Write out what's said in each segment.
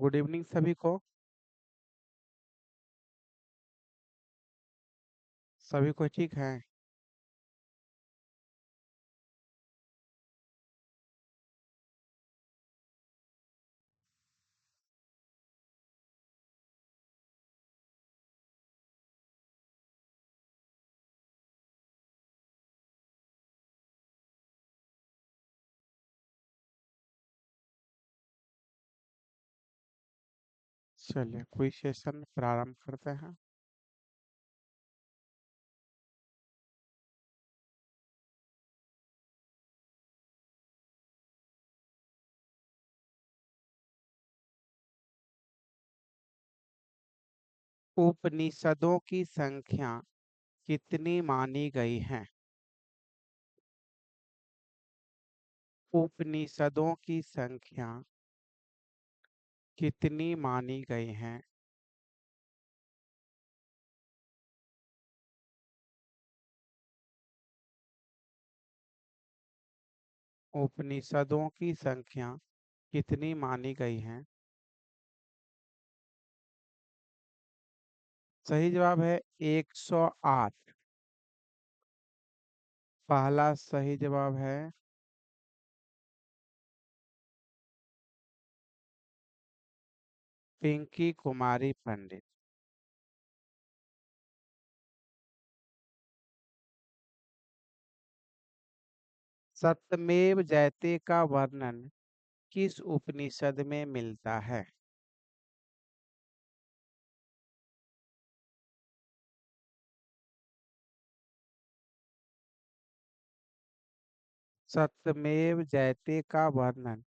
Good evening सभी को। सभी को ठीक है। चलिए कोई सेशन प्रारंभ करते हैं। उपनिषदों की संख्या कितनी मानी गई है? उपनिषदों की संख्या कितनी मानी गई है? उपनिषदों की संख्या कितनी मानी गई है? सही जवाब है 108। पहला सही जवाब है पिंकी कुमारी पंडित। सत्यमेव जयते का वर्णन किस उपनिषद में मिलता है? सत्यमेव जयते का वर्णन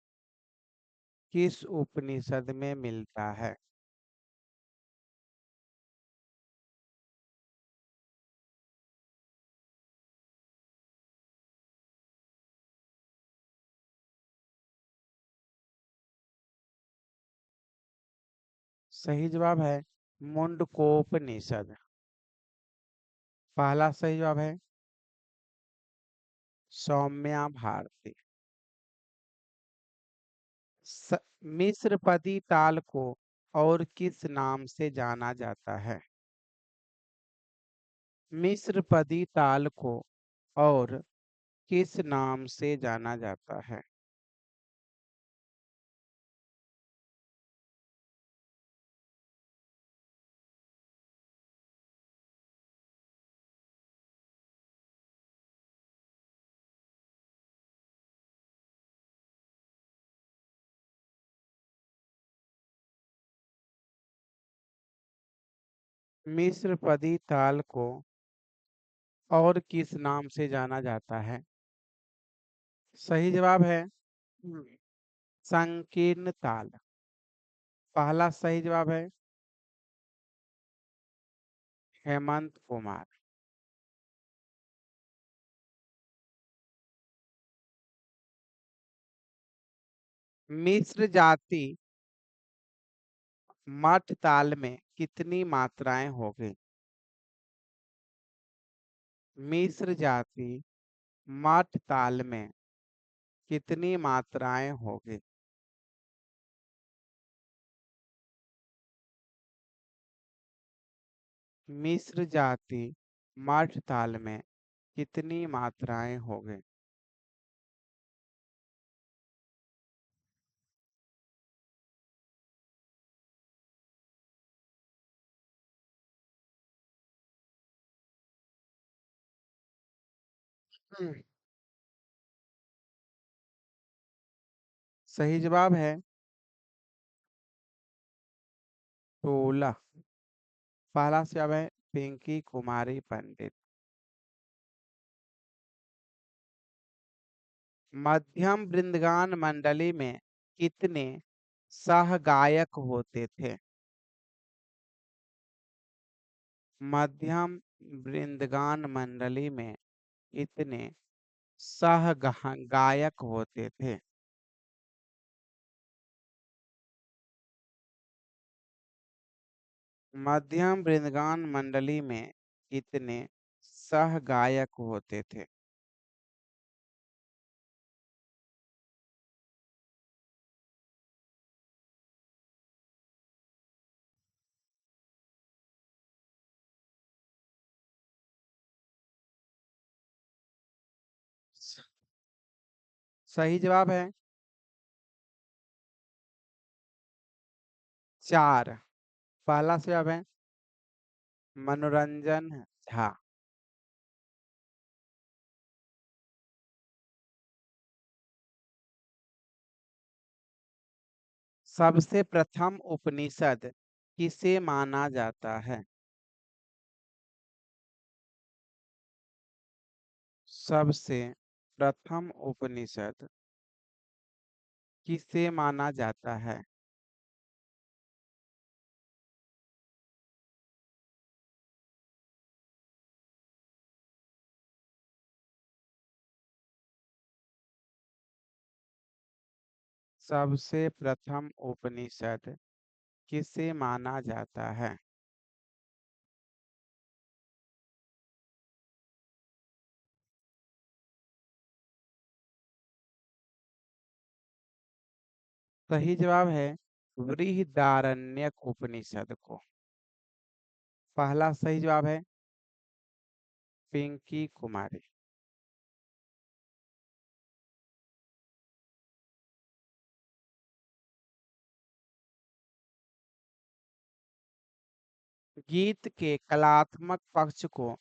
किस उपनिषद में मिलता है? सही जवाब है मुंडकोपनिषद। पहला सही जवाब है सौम्या भारती। स- मिस्रपदी ताल को और किस नाम से जाना जाता है? मिस्रपदी ताल को और किस नाम से जाना जाता है? मिस्रपदी ताल को और किस नाम से जाना जाता है? सही जवाब है संकीर्ण ताल। पहला सही जवाब है हेमंत कुमार। मिस्र जाति मठ ताल में कितनी मात्राएं होगी? मिस्र जाति मठ ताल में कितनी मात्राएं होगी? मिस्र जाति मठ ताल में कितनी मात्राएं होगी? हम्म, सही जवाब है 16। पहला जवाब है पिंकी कुमारी पंडित। मध्यम वृंदगान मंडली में कितने सहगायक होते थे? मध्यम वृंदगान मंडली में कितने सह गायक होते थे? मध्यम वृंदगान मंडली में कितने सह गायक होते थे? सही जवाब है 4। पहला जवाब है मनोरंजन झा। सबसे प्रथम उपनिषद किसे माना जाता है? सबसे प्रथम उपनिषद किसे माना जाता है? सबसे प्रथम उपनिषद किसे माना जाता है? सही जवाब है बृहदारण्यक उपनिषद को। पहला सही जवाब है पिंकी कुमारी। गीत के कलात्मक पक्ष को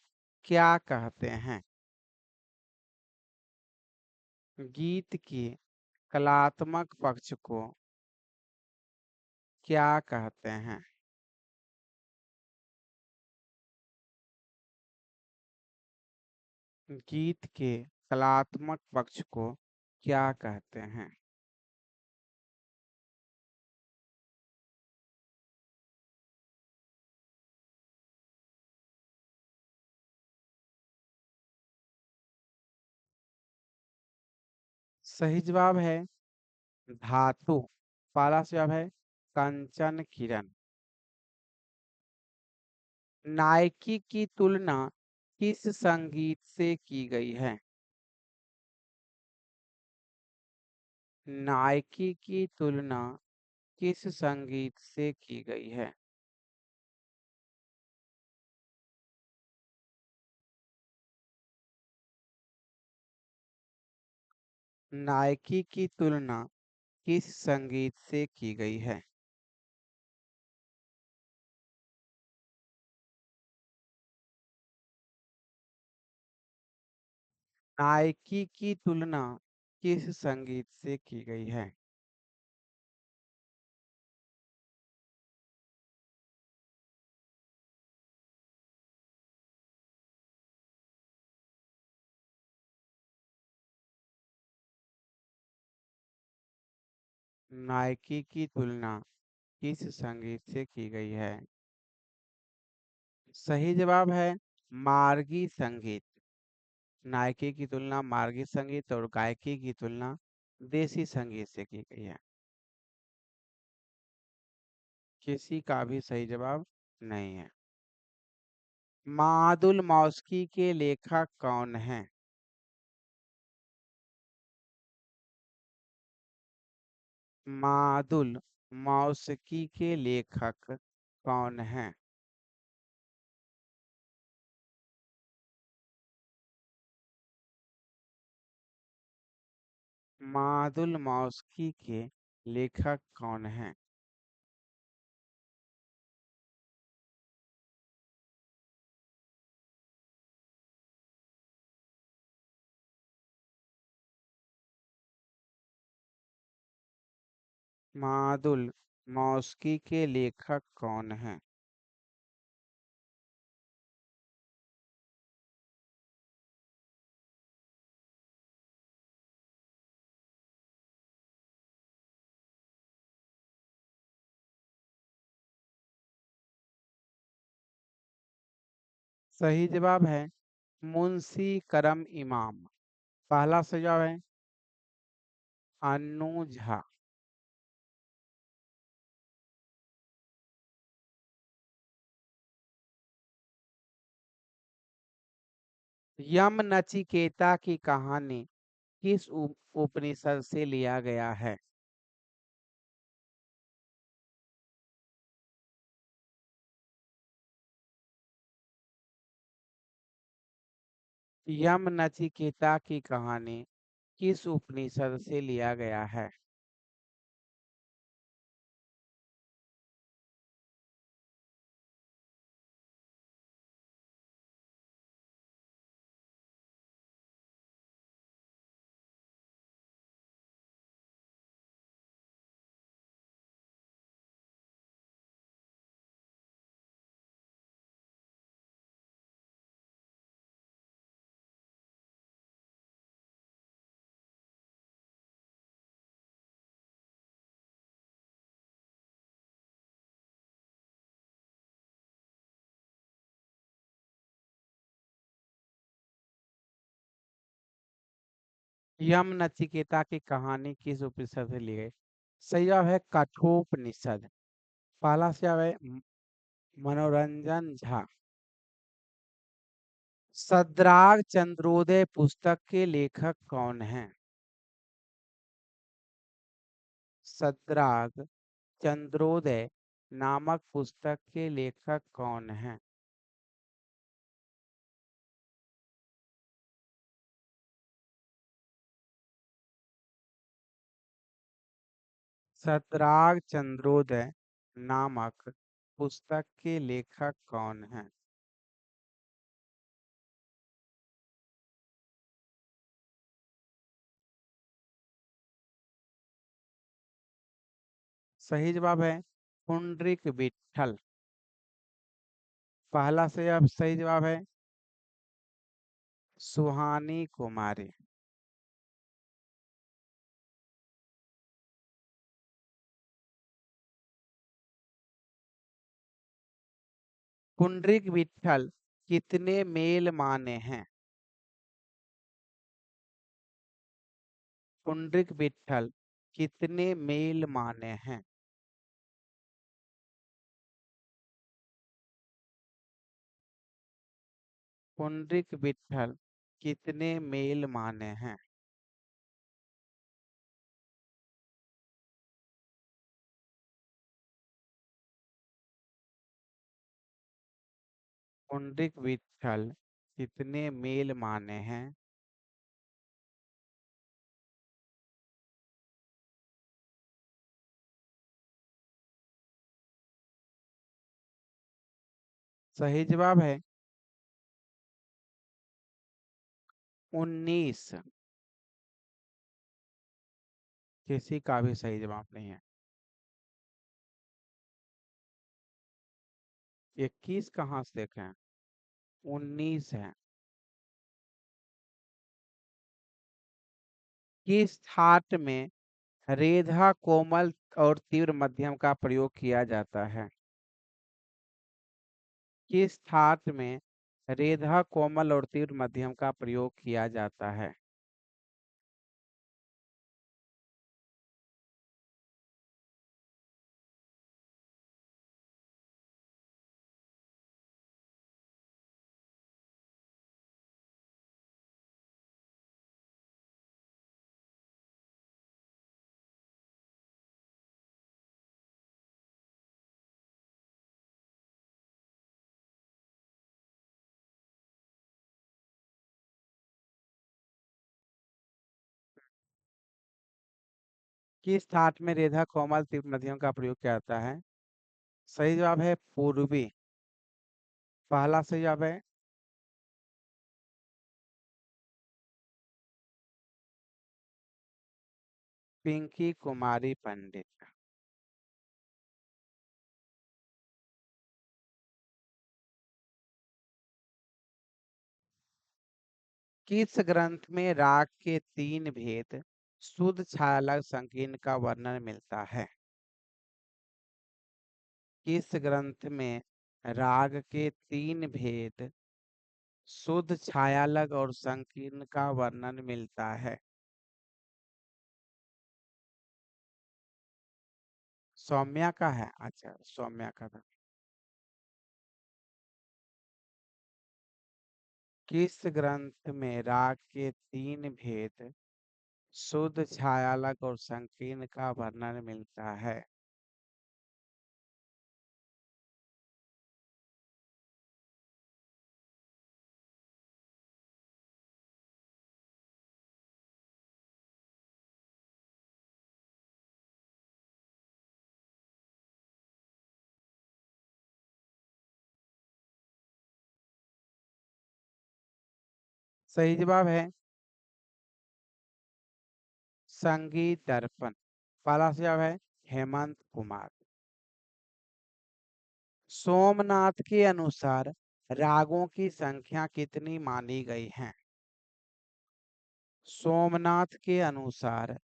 क्या कहते हैं? गीत के कलात्मक पक्ष को क्या कहते हैं? गीत के कलात्मक पक्ष को क्या कहते हैं? सही जवाब है धातु। पहला जवाब है कंचन किरण। नाइकी की तुलना किस संगीत से की गई है? नाइकी की तुलना किस संगीत से की गई है? नाइकी की तुलना किस संगीत से की गई है? नाइकी की तुलना किस संगीत से की गई है? नाइकी की तुलना किस संगीत से की गई है? सही जवाब है मार्गी संगीत। नायकी की तुलना मार्गी संगीत और गायकी की तुलना देसी संगीत से की गई है। किसी का भी सही जवाब नहीं है। मादुल मौस्की के लेखक कौन हैं? मादुल मौस्की के लेखक कौन हैं? मादुल मौस्की के लेखक कौन हैं? मादुल मौस्की के लेखक कौन हैं? सही जवाब है मुंशी करम इमाम। पहला सही जवाब है अन्नू झा। यम नचिकेता की कहानी किस उपनिषद से लिया गया है? यम नचिकेता की कहानी किस उपनिषद से लिया गया है? यम नचिकेता की कहानी किस उपनिषद से ली गई? सही जवाब है कठोपनिषद। पहला से जवाब है मनोरंजन झा। सद्राग चंद्रोदय पुस्तक के लेखक कौन हैं? सद्राग चंद्रोदय नामक पुस्तक के लेखक कौन हैं? सद्राग चंद्रोदय नामक पुस्तक के लेखक कौन हैं? सही जवाब है पुंडरीक विट्ठल। पहला से अब सही जवाब है सुहानी कुमारी। पुंडरीक विट्ठल कितने मेल माने हैं? पुंडरीक विट्ठल कितने मेल माने हैं? पुंडरीक विट्ठल कितने मेल माने हैं? पुंडरीक विट्ठल कितने मेल माने हैं? सही जवाब है 19। किसी का भी सही जवाब नहीं है। 21 कहाँ से देखें? 19 है। किस थाट में रेधा कोमल और तीव्र मध्यम का प्रयोग किया जाता है? किस थाट में रेधा कोमल और तीव्र मध्यम का प्रयोग किया जाता है? किस थाट में रेधा कोमल तीव्र मध्यम का प्रयोग किया जाता है? सही जवाब है पूर्वी। पहला सही जवाब है पिंकी कुमारी पंडित। किस ग्रंथ में राग के तीन भेद शुद्ध छायालग संकीर्ण का वर्णन मिलता है? किस ग्रंथ में राग के तीन भेद शुद्ध छायालग और संकीर्ण का वर्णन मिलता है? सौम्या का है। अच्छा, सौम्या का था। किस ग्रंथ में राग के तीन भेद शुद्ध छायालग और संकीर्ण का वर्णन मिलता है? सही जवाब है संगीत दर्पण। पहला जवाब है हेमंत कुमार। सोमनाथ के अनुसार रागों की संख्या कितनी मानी गई है? सोमनाथ के अनुसार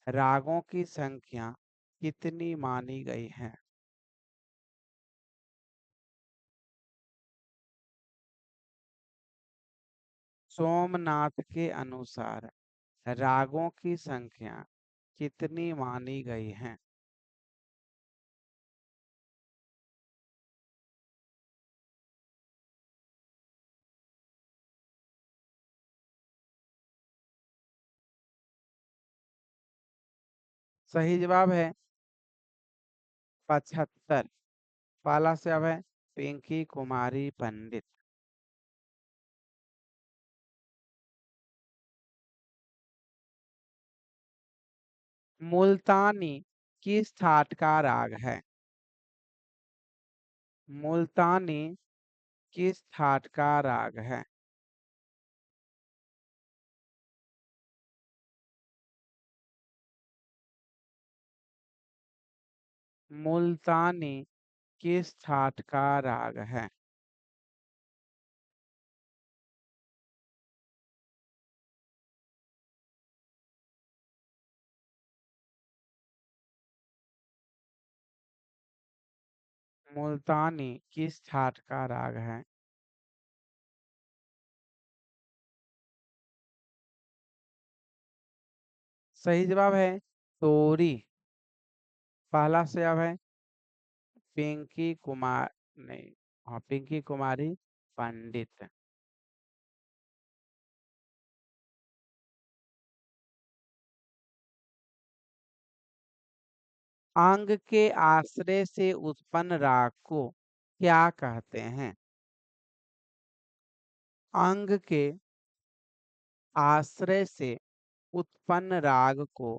रागों की संख्या कितनी मानी गई है? सोमनाथ के अनुसार रागों की संख्या कितनी मानी गई है? सही जवाब है 75। पहला जवाब है पिंकी कुमारी पंडित। मुल्तानी किस ठाट का राग है? मुल्तानी किस ठाट का राग है? मुल्तानी किस ठाट का राग है? मुल्तानी किस ठाट का राग है? सही जवाब है तोरी। पहला जवाब है पिंकी कुमार, नहीं, हाँ, पिंकी कुमारी पंडित। अंग के आश्रय से उत्पन्न राग को क्या कहते हैं? अंग के आश्रय से उत्पन्न राग को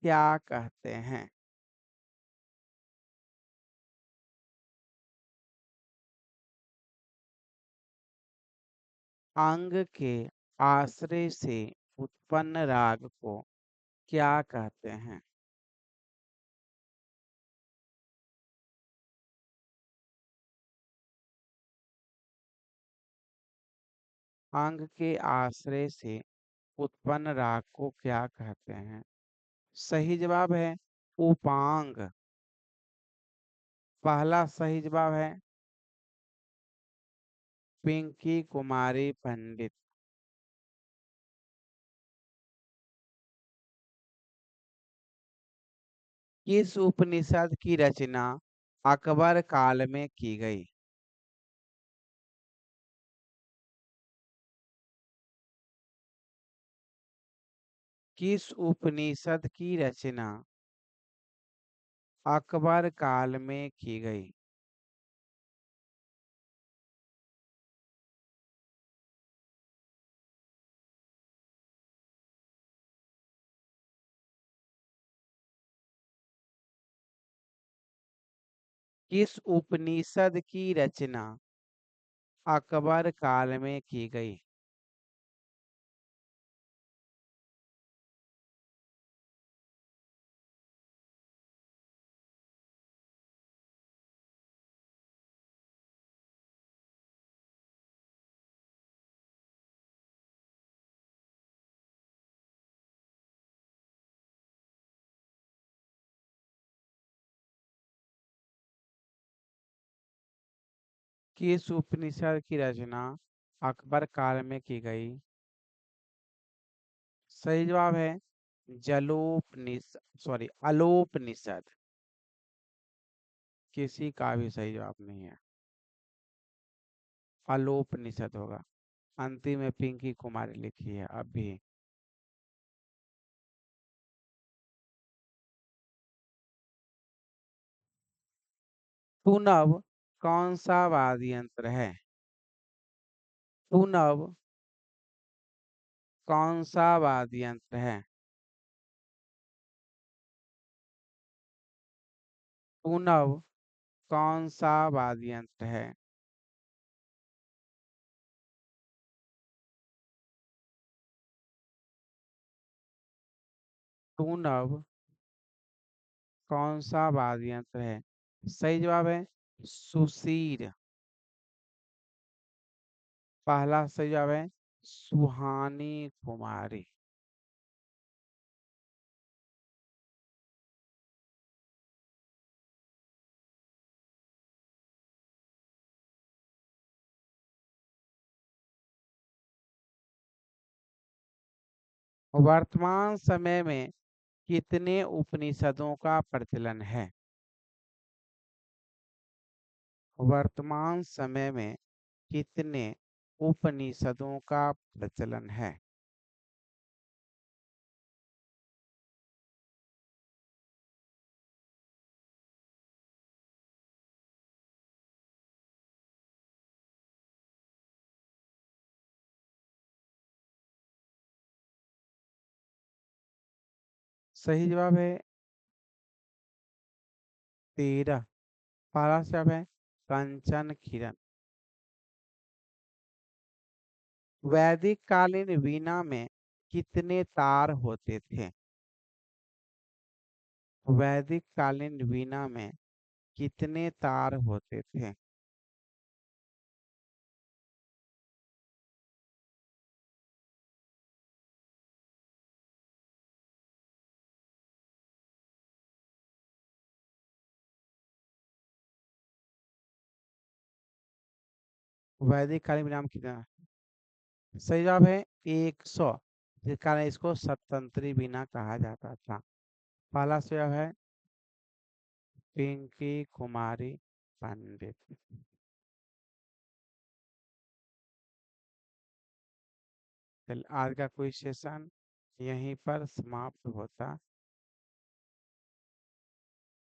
क्या कहते हैं? अंग के आश्रय से उत्पन्न राग को क्या कहते हैं? अंग के आश्रय से उत्पन्न राग को क्या कहते हैं? सही जवाब है उपांग। पहला सही जवाब है पिंकी कुमारी पंडित। किस उपनिषद की रचना अकबर काल में की गई? किस उपनिषद की रचना अकबर काल में की गई? किस उपनिषद की रचना अकबर काल में की गई? किस उपनिषद की रचना अकबर काल में की गई? सही जवाब है जलोपनिषद, सॉरी अलोपनिषद। किसी का भी सही जवाब नहीं है, अलोपनिषद होगा। अंतिम में पिंकी कुमारी लिखी है अभी। पुनव कौन सा वाद्य यंत्र है? पुनव कौन सा वाद्य यंत्र है? पुनव कौन सा वाद्य यंत्र है? टूनब कौन सा वाद्य यंत्र है? सही जवाब है सुशीर। पहला सही जवाब है सुहानी कुमारी। वर्तमान समय में कितने उपनिषदों का प्रचलन है? वर्तमान समय में कितने उपनिषदों का प्रचलन है? सही जवाब है 13। पहला जवाब है कंचन किरण। वैदिक कालीन वीणा में कितने तार होते थे? वैदिक कालीन वीणा में कितने तार होते थे? वैदिक कालीन वीणा में कितना? सही जवाब है 100, जिस कारण इसको सतंत्री वीणा कहा जाता था। पहला जवाब है पिंकी कुमारी पंडित। चल आज का कोई सेशन यहीं पर समाप्त होता